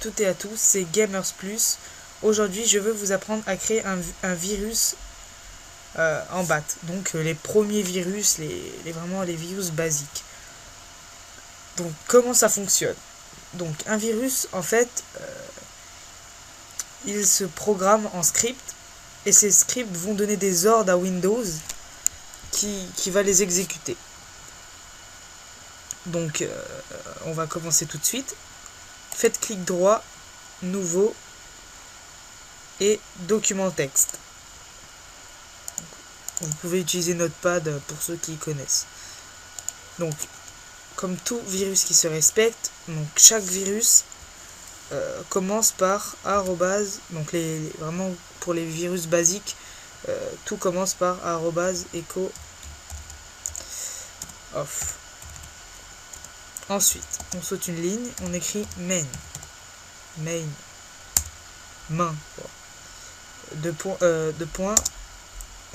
toutes et à tous, c'est Gamers Plus. Aujourd'hui, je veux vous apprendre à créer un virus en BAT. Donc les premiers virus, vraiment les virus basiques. Donc comment ça fonctionne? Donc un virus, en fait, il se programme en script et ces scripts vont donner des ordres à Windows qui va les exécuter. Donc on va commencer tout de suite. Faites clic droit, nouveau et document texte. Vous pouvez utiliser Notepad pour ceux qui connaissent. Donc comme tout virus qui se respecte, donc chaque virus commence par arrobase, donc vraiment pour les virus basiques, tout commence par arrobase echo off. Ensuite, on saute une ligne, on écrit main, deux points,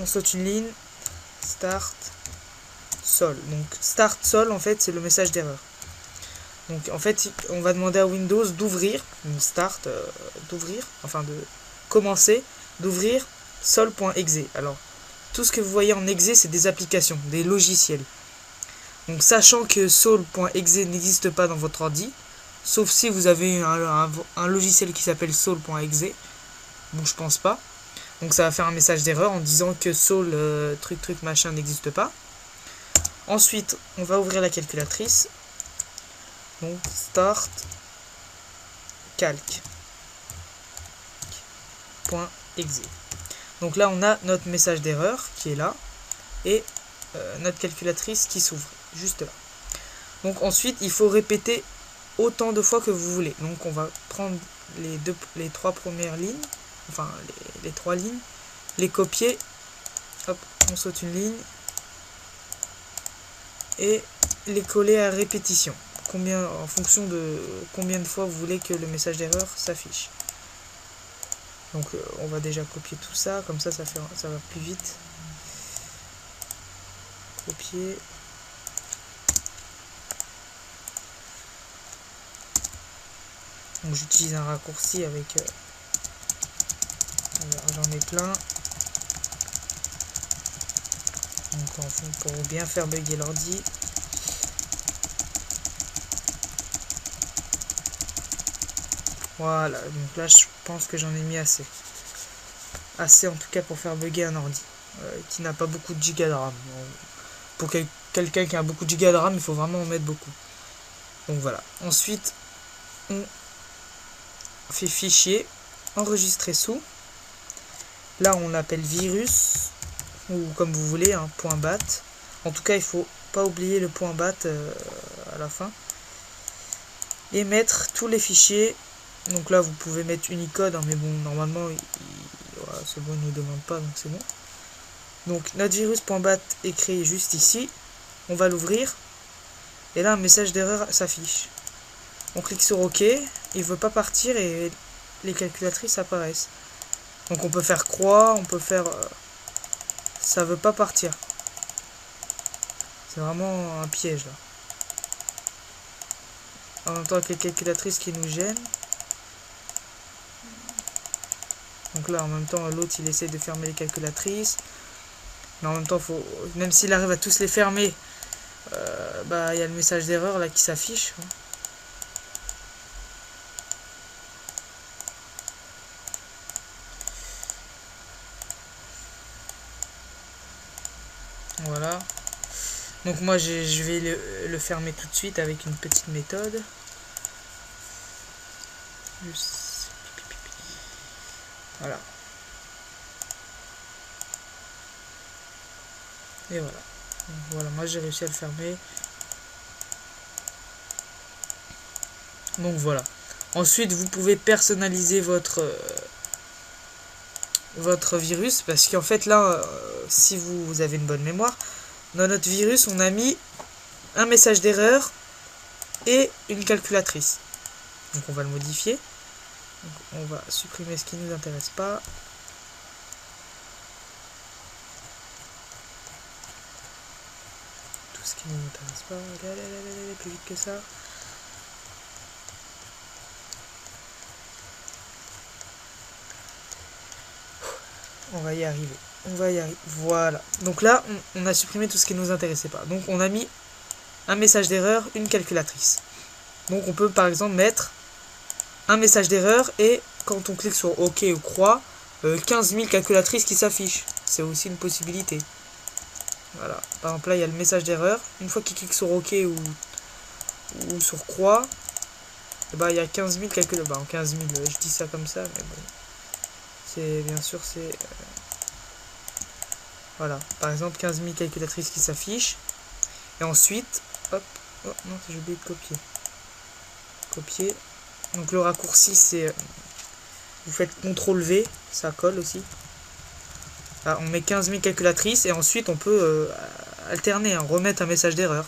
on saute une ligne, start, sol. Donc start sol, en fait, c'est le message d'erreur. Donc en fait, on va demander à Windows d'ouvrir, start, d'ouvrir, enfin de commencer, d'ouvrir sol.exe. Alors, tout ce que vous voyez en exe, c'est des applications, des logiciels. Donc sachant que sol.exe n'existe pas dans votre ordi, sauf si vous avez un logiciel qui s'appelle sol.exe, bon je pense pas. Donc ça va faire un message d'erreur en disant que sol truc machin n'existe pas. Ensuite, on va ouvrir la calculatrice. Donc start calc .exe. Donc là on a notre message d'erreur qui est là et notre calculatrice qui s'ouvre juste là. Donc ensuite il faut répéter autant de fois que vous voulez. Donc on va prendre les trois premières lignes, enfin les trois lignes, les copier, hop, on saute une ligne et les coller à répétition. En fonction de combien de fois vous voulez que le message d'erreur s'affiche. Donc on va déjà copier tout ça, comme ça va plus vite. Copier. Donc j'utilise un raccourci avec j'en ai plein. Donc pour bien faire bugger l'ordi. Voilà, donc là je pense que j'en ai mis assez. Assez en tout cas pour faire bugger un ordi qui n'a pas beaucoup de gigas de RAM. Pour quelqu'un qui a beaucoup de gigas de RAM, il faut vraiment en mettre beaucoup. Donc voilà. Ensuite, on fait fichier, enregistrer sous. Là on l'appelle virus, ou comme vous voulez, hein, .bat. En tout cas, il faut pas oublier le .bat à la fin. Et mettre tous les fichiers. Donc là vous pouvez mettre Unicode, hein, mais bon normalement voilà, c'est bon, il ne nous demande pas, donc c'est bon. Donc notre virus.bat est créé juste ici. On va l'ouvrir. Et là un message d'erreur s'affiche. On clique sur OK. Il ne veut pas partir et les calculatrices apparaissent. Donc on peut faire croix, on peut faire... ça veut pas partir. C'est vraiment un piège là. En même temps avec les calculatrices qui nous gênent. Donc là en même temps l'autre il essaie de fermer les calculatrices. Mais en même temps même s'il arrive à tous les fermer, il y a le message d'erreur là qui s'affiche. Voilà. Donc moi je vais le fermer tout de suite avec une petite méthode. Voilà. Et voilà. Donc voilà, moi j'ai réussi à le fermer. Donc voilà. Ensuite vous pouvez personnaliser votre virus, parce qu'en fait là si vous avez une bonne mémoire, dans notre virus on a mis un message d'erreur et une calculatrice. Donc on va le modifier. Donc on va supprimer ce qui ne nous intéresse pas. Tout ce qui ne nous intéresse pas. Allez, plus vite que ça. On va y arriver. On va y arriver. Voilà. Donc là, on a supprimé tout ce qui ne nous intéressait pas. Donc on a mis un message d'erreur, une calculatrice. Donc on peut par exemple mettre un message d'erreur et quand on clique sur OK ou croix, 15 000 calculatrices qui s'affichent. C'est aussi une possibilité. Voilà. Par exemple là, il y a le message d'erreur. Une fois qu'il clique sur OK ou sur croix, et bah, il y a 15 000 calculatrices. Bah, 15 000, je dis ça comme ça, mais bon. C'est bien sûr, c'est... Voilà. Par exemple, 15 000 calculatrices qui s'affichent. Et ensuite, hop. Oh non, j'ai oublié de copier. Copier. Donc le raccourci, c'est... Vous faites CTRL V, ça colle aussi. Là, on met 15 000 calculatrices et ensuite on peut alterner, hein, remettre un message d'erreur.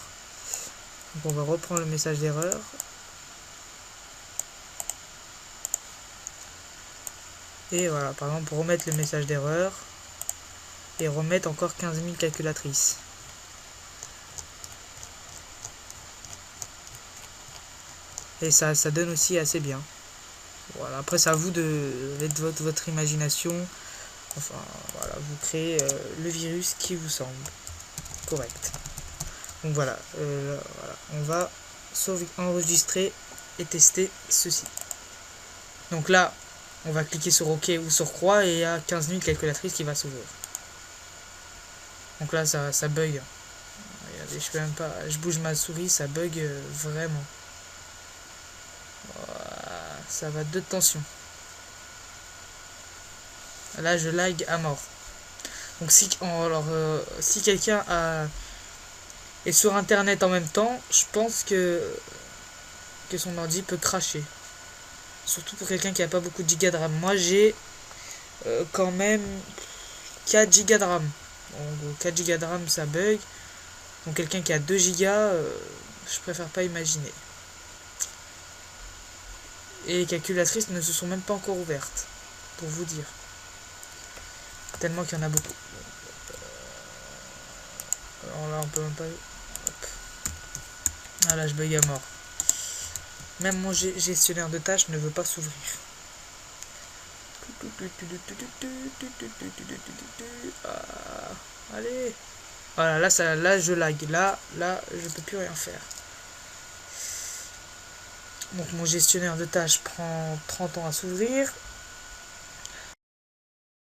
Donc on va reprendre le message d'erreur. Et voilà, par exemple, pour remettre le message d'erreur et remettre encore 15 000 calculatrices. Et ça donne aussi assez bien. Voilà, après c'est à vous de votre imagination. Enfin, voilà, vous créez le virus qui vous semble correct. Donc voilà, voilà, on va enregistrer et tester ceci. Donc là, on va cliquer sur OK ou sur croix et il y a 15 000 calculatrices qui va s'ouvrir. Donc là, ça bug. Regardez, je peux même pas, je bouge ma souris, ça bug vraiment. Voilà, ça va de tension. Là, je lag à mort. Donc si, si quelqu'un est sur internet en même temps, je pense que son ordi peut cracher. Surtout pour quelqu'un qui a pas beaucoup de gigas de RAM. Moi j'ai quand même 4 gigas de RAM. Donc 4 gigas de RAM ça bug. Donc quelqu'un qui a 2 gigas, je préfère pas imaginer. Et les calculatrices ne se sont même pas encore ouvertes. Pour vous dire. Tellement qu'il y en a beaucoup. Alors là on peut même pas... Hop. Ah là je bug à mort. Même mon gestionnaire de tâches ne veut pas s'ouvrir. Ah, allez. Voilà, là je lag. Là je peux plus rien faire. Donc mon gestionnaire de tâches prend 30 ans à s'ouvrir.